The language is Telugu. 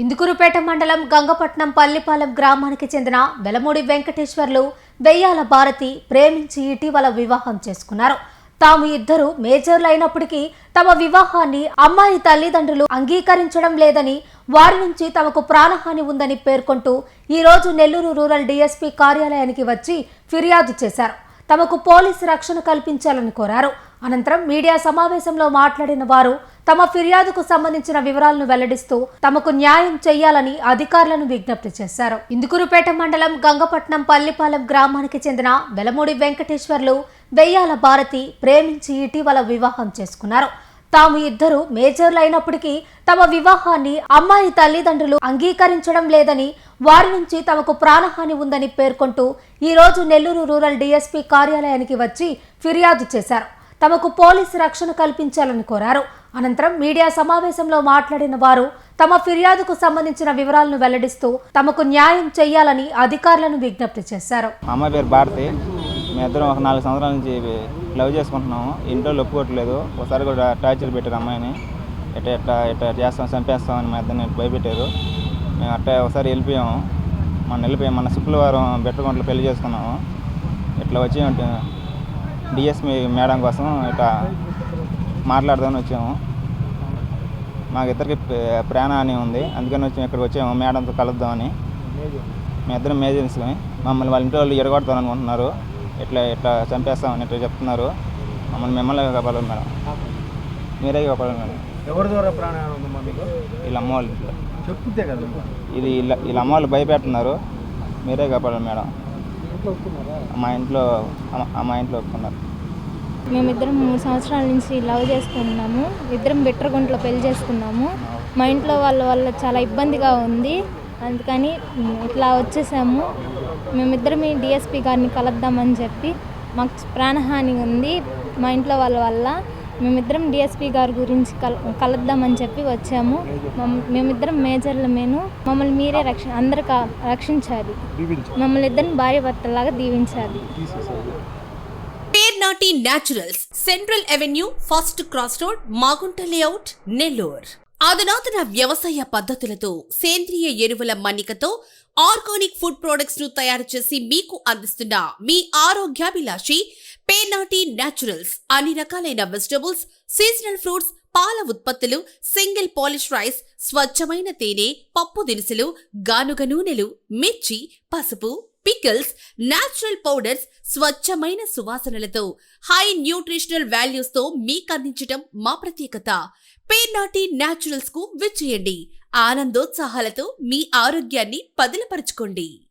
ఇందుకూరుపేట మండలం గంగపట్నం పల్లిపాలెం గ్రామానికి చెందిన వెలమూడి వెంకటేశ్వర్లు వెయ్యాల భారతి ప్రేమించి ఇటీవల వివాహం చేసుకున్నారు. తాము ఇద్దరు మేజర్లు అయినప్పటికీ తమ వివాహాన్ని అమ్మాయి తల్లిదండ్రులు అంగీకరించడం లేదని, వారి నుంచి తమకు ప్రాణహాని ఉందని పేర్కొంటూ ఈ రోజు నెల్లూరు రూరల్ డీఎస్పీ కార్యాలయానికి వచ్చి ఫిర్యాదు చేశారు. తమకు పోలీసు రక్షణ కల్పించాలని కోరారు. అనంతరం మీడియా సమావేశంలో మాట్లాడిన వారు తమ ఫిర్యాదుకు సంబంధించిన వివరాలను వెల్లడిస్తూ తమకు న్యాయం చేయాలని అధికారులను విజ్ఞప్తి చేశారు. ఇందుకూరుపేట మండలం గంగపట్నం పల్లిపాలెం గ్రామానికి చెందిన వెలమూడి వెంకటేశ్వర్లు వెయ్యాల భారతి ప్రేమించి ఇటీవల వివాహం చేసుకున్నారు. తాము ఇద్దరు మేజర్లు అయినప్పటికీ తమ వివాహాన్ని అమ్మాయి తల్లిదండ్రులు అంగీకరించడం లేదని, వారి నుంచి తమకు ప్రాణహాని ఉందని పేర్కొంటూ ఈ రోజు నెల్లూరు రూరల్ డీఎస్పీ కార్యాలయానికి వచ్చి ఫిర్యాదు చేశారు. తమకు పోలీసు రక్షణ కల్పించాలని కోరారు. అనంతరం మీడియా సమావేశంలో మాట్లాడిన వారు తమ ఫిర్యాదుకు సంబంధించిన వివరాలను వెల్లడిస్తూ తమకు న్యాయం చేయాలని అధికారులను విజ్ఞప్తి చేశారు. అమ్మాయి పేరు భారతి. మీ ఇద్దరం ఒక 4 సంవత్సరాల నుంచి లవ్ చేసుకుంటున్నాము. ఇంట్లో ఒప్పుకోవట్లేదు. ఒకసారి కూడా టార్చర్ పెట్టారు అమ్మాయిని. ఎట్లా చేస్తాం, చంపేస్తామని మా ఇద్దరిని భయపెట్టారు. మేము అట్లా ఒకసారి వెళ్ళిపోయాము. మన శుక్రవారం బెట్టగుంటలో పెళ్లి చేసుకున్నాము. ఇట్లా వచ్చి డిఎస్పీ మేడం కోసం ఇట్లా మాట్లాడదామని వచ్చాము. మాకు ఇద్దరికి ప్రాణహాని ఉంది, అందుకని ఇక్కడికి వచ్చాము మేడంతో కలుద్దామని. మీ ఇద్దరం మేజెన్స్ని మమ్మల్ని వాళ్ళ ఇంట్లో వాళ్ళు ఎడగొడతారు అనుకుంటున్నారు. ఇట్లా చంపేస్తామని ఇట్లా చెప్తున్నారు. మిమ్మల్ని కాపాడాలి మేడం, మీరే కాపాడాలి మేడం. ఎవరి ద్వారా ప్రాణహాని ఉందమ్మా మీకు? వీళ్ళ అమ్మ వాళ్ళు చెప్తే కదా వీళ్ళ అమ్మ వాళ్ళు భయపెడుతున్నారు. మీరే కాపాడాలి మేడం. మా ఇంట్లో ఒప్పుకున్నారు. మేమిద్దరం 3 సంవత్సరాల నుంచి లవ్ చేసుకుంటున్నాము. ఇద్దరం బిట్రగుంటలో పెళ్లి చేసుకున్నాము. మా ఇంట్లో వాళ్ళ వల్ల చాలా ఇబ్బందిగా ఉంది, అందుకని ఇట్లా వచ్చేసాము. మేమిద్దరం డిఎస్పీ గారిని కలుద్దామని చెప్పి, మాకు ప్రాణహాని ఉంది మా ఇంట్లో వాళ్ళ వల్ల. మేమిద్దరం డిఎస్పీ గారి గురించి కలుద్దామని చెప్పి వచ్చాము. మేమిద్దరం మేజర్లమేను. మమ్మల్ని మీరే రక్షించాలి. మమ్మల్ని ఇద్దరిని భార్య భర్తలాగా దీవించాలి. Pernati naturals, central avenue, first cross road, Magunta layout, Nellore. అధునాతన వ్యవసాయ పద్ధతులతో సేంద్రియ ఎరువుల మన్నికతో ఆర్గానిక్ ఫుడ్ ప్రొడక్ట్స్ ను తయారు చేసి మీకు అందిస్తున్న మీ ఆరోగ్యాభిలాషి పేర్నాటి న్యాచురల్స్. అన్ని రకాలైన వెజిటబుల్స్, సీజనల్ ఫ్రూట్స్, పాల ఉత్పత్తులు, సింగిల్ పాలిష్ రైస్, స్వచ్ఛమైన తేనె, పప్పు దినుసులు, గానుగ నూనెలు, మిర్చి, పసుపు, పికిల్స్, న్యాచురల్ పౌడర్స్, స్వచ్ఛమైన సువాసనలతో హై న్యూట్రిషనల్ వాల్యూస్ తో మీకు అందించడం మా ప్రత్యేకత. పేర్నాటి న్యాచురల్స్ కు విచ్చేయండి. ఆనందోత్సాహాలతో మీ ఆరోగ్యాన్ని పదిలపరచుకోండి.